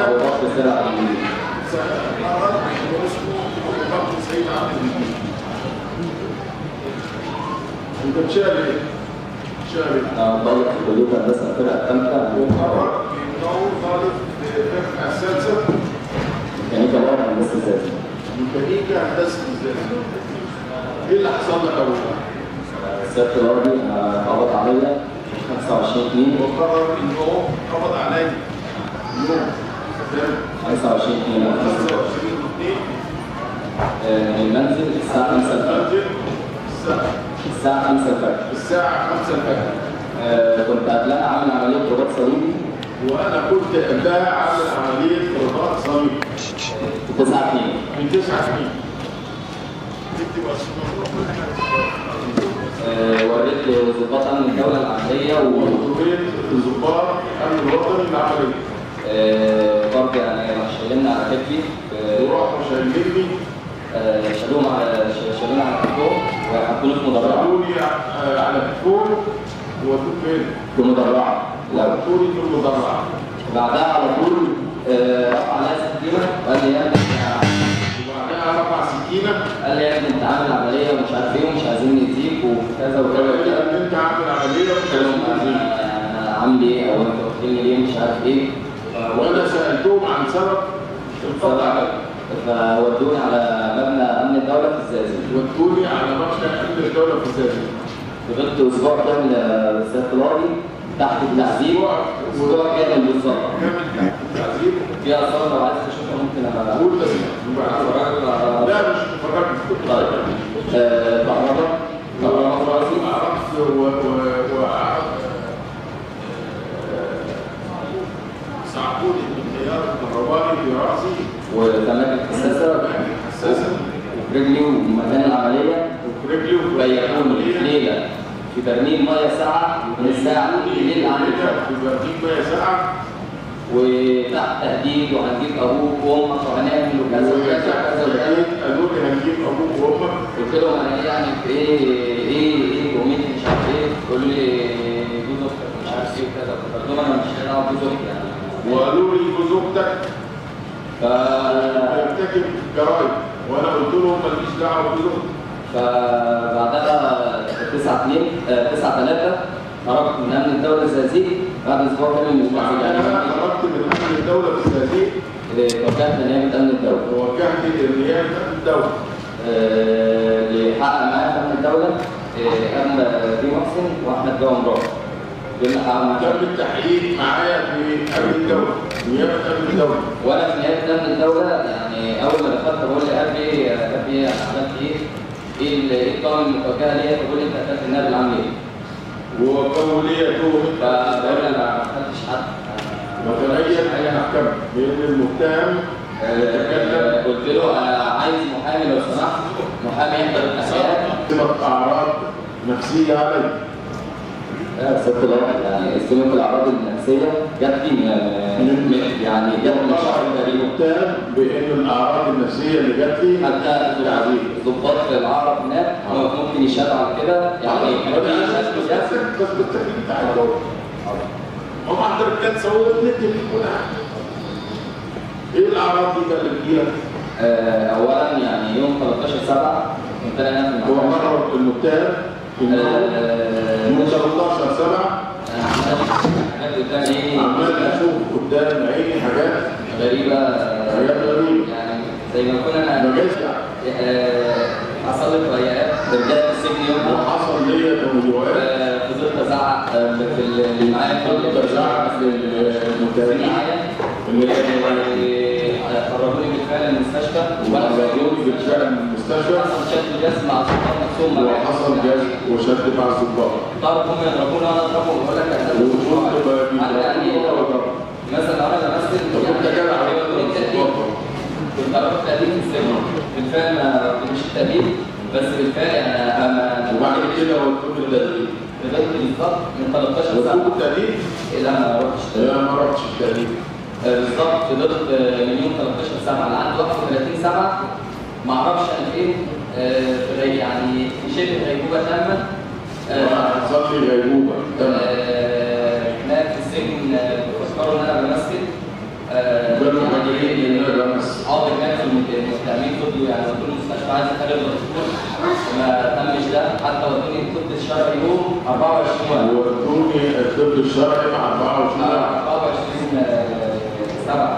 ابو بكر سيد عبد المجيد. اسمه ابو بكر سيد عبد المجيد. انت بتشارك ايه؟ شارك. طالب في كليه هندسه الفرقه الثالثه. وقرر انه طالب في الفرقه السادسه. ميكانيكا باور هندسه الذاتيه. ميكانيكا هندسه الذاتيه. ايه اللي حصل لك اول حاجه؟ سيادة القاضي قبض عليا 25/2. وقرر انه قبض علي يوم 25/2 من المنزل الساعة 5 الفجر. الساعة 5 الفجر. الساعة 5 الفجر. كنت قبلها عامل عملية رباط صليبي. وأنا كنت قبلها عامل عملية رباط صليبي. 9/2. من 9/2. وريت ضباط أمن الدولة العملية وريت ضباط الأمن الوطني العملية. برضه يعني شايلنا على كتفي. وراحوا شايليني. شالونا على كتفهم وحطوني في مدرعة. شالوني على كتفهم وودوك فين؟ في مدرعة. حطوني في المدرعة. بعدها على طول رفع عليا سكينة وقال لي يا ابني وبعدها رفع سكينة. قال لي يا ابني انت عامل عملية ومش عارف ايه ومش عايزين نأذيك وكذا وكذا وكذا. قال لي انت عامل عملية ومش عايزين نأذيك. انا عامل ايه او انت واخدني ليه مش عارف ايه. وانا سألتهم عن سبب القطع. فودوني على مبنى امن الدولة في الزقازيق. ودوني على مبنى امن الدولة في الزقازيق. فضلت اسبوع كامل سيادة القاضي تحت التعذيب. اسبوع كامل بالظبط. كامل تحت التعذيب. في اثار لو عايز تشوفها ممكن قول بس. لا مش مفرجت. طيب. كهرباء في راسي. عرفت صعقوني بالخيار الكهربائي في راسي. وتماكن حساسة. حساسة. وفي رجلي ومكان العملية. وفي رجلي بيقوني في ليلة في برميل مية ساقعة من الساعة 2 بالليل عن الفجر. في برميل مية ساقعة. وتحت تهديد وهنجيب أبوك وأمك وهنعمل وكذا وكذا وكذا وكذا. قالوا لي هنجيب أبوك وأمك. قلت لهم أنا إيه يعني إيه جوميتي مش عارف إيه. تقول لي جوز أختك مش عارف إيه وكذا. قلت لهم أنا مش هلعب جوز أختي يعني. وقالوا لي جوز أختك بيرتكب جرايم. وأنا قلت لهم ماليش دعوة بجوز أختك. فبعدها 9/3 خرجت من امن الدوله الزقازيق بعد اسبوع كامل من التعذيب. انا خرجت من امن الدوله في الزقازيق. توجهت لنيابه امن الدوله. توجهت لنيابه امن الدوله. لحقق معايا في امن الدوله اما دي محسن واحمد جوه مراته. دول اللي حققوا معايا. تم التحقيق معايا في امن الدوله. نيابه امن الدوله. وانا في نيابه امن الدوله يعني اول ما دخلت بقول لي ابي انا عملت ايه؟ ايه الطعم المتوجهه ليا؟ بقول لي انت قتلت النائب العام ليه؟ وقالوا لي تهمه. فبقول انا ما قتلتش حد. وتبين اي محكمه بان المتهم قلت له انا عايز محامي لو سمحت، محامي يحضر التحقيقات. اعراض نفسيه علي. سبت الوقت يعني استلمت الاعراض النفسيه جت لي يعني جت من شهر تقريبا. المتهم بان الاعراض النفسيه اللي جت لي حتى ضباط العرب هناك ممكن يشهدوا على كده يعني. بس بالتاكيد انت عارف هم حضرتك كانت سووا النت ايه الاعراض دي بقى اللي بتجيلك؟ اولا يعني يوم 13/7 كنت انا هنا في هو مره المتهم يوم 13/7 عمال اشوف قدام عيني حاجات غريبه يعني زي ما كنا انا حصل لي تغيرات رجعت السجن يوم وحصل ليا تغيرات. فضلت ازعق في اللي معايا فضلت ازعق في المتهمين خرجوني بالفعل من المستشفى. خرجوني بالفعل من المستشفى. حصل شد جسم مع الضباط نفسهم. وحصل جسم وشد مع الضباط. طبعا هم يضربوني وانا اضربهم وبقول لك انا مثلا لو انا بمثل كنت جاي على كنت عرفت تقديم في السجن بالفعل ما مش التقديم بس بالفعل انا وبعد كده ودوك التدريب. فضلت بالظبط من 13 سنه. ودوك التدريب؟ لا ما رحتش. لا ما رحتش التدريب. بالظبط فضلت من يوم 13/7 لعند 31/7 ما اعرفش انا فين يعني في شبه غيبوبه تامه. حصل لي غيبوبه هناك في السجن بيفكروا ان انا بمثل. اصحاب الناس المتهمين فضلوا يعني ودوني المستشفى عايز اخرج الدكتور ما تمش ده، حتى ودوني الطب الشرعي يوم 24 واحد. ودوني الطب الشرعي مع 24/7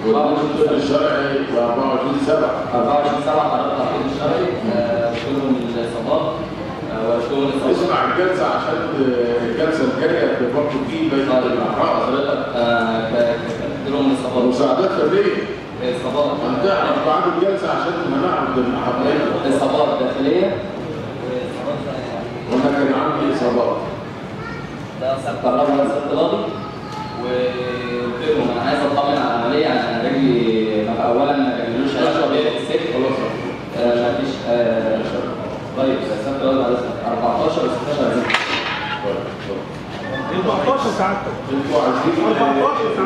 ودوني الطب الشرعي ب 24/7 24/7 قررت على الطب الشرعي، قلت لهم الاصابات وقلت لهم الاصابات. اسمع الجلسه عشان الجلسه الجايه برضه في بين الاعراض. حضرتك قلت لهم الاصابات. مساعدات فرديه. اصابات هنعرف بعد الجلسه عشان ما نعرض الحقائق. اصابات داخليه وانا كان عندي اصابات. ده قررنا سبت راضي وقلت لهم انا عايز اطمن على العمليه، يعني انا رجلي اولا ما رجلوش هيشرب ايه في السجن خلاص مفيش. طيب سبت راضي على 14 و 16 14 ساعتك. انتوا عايزين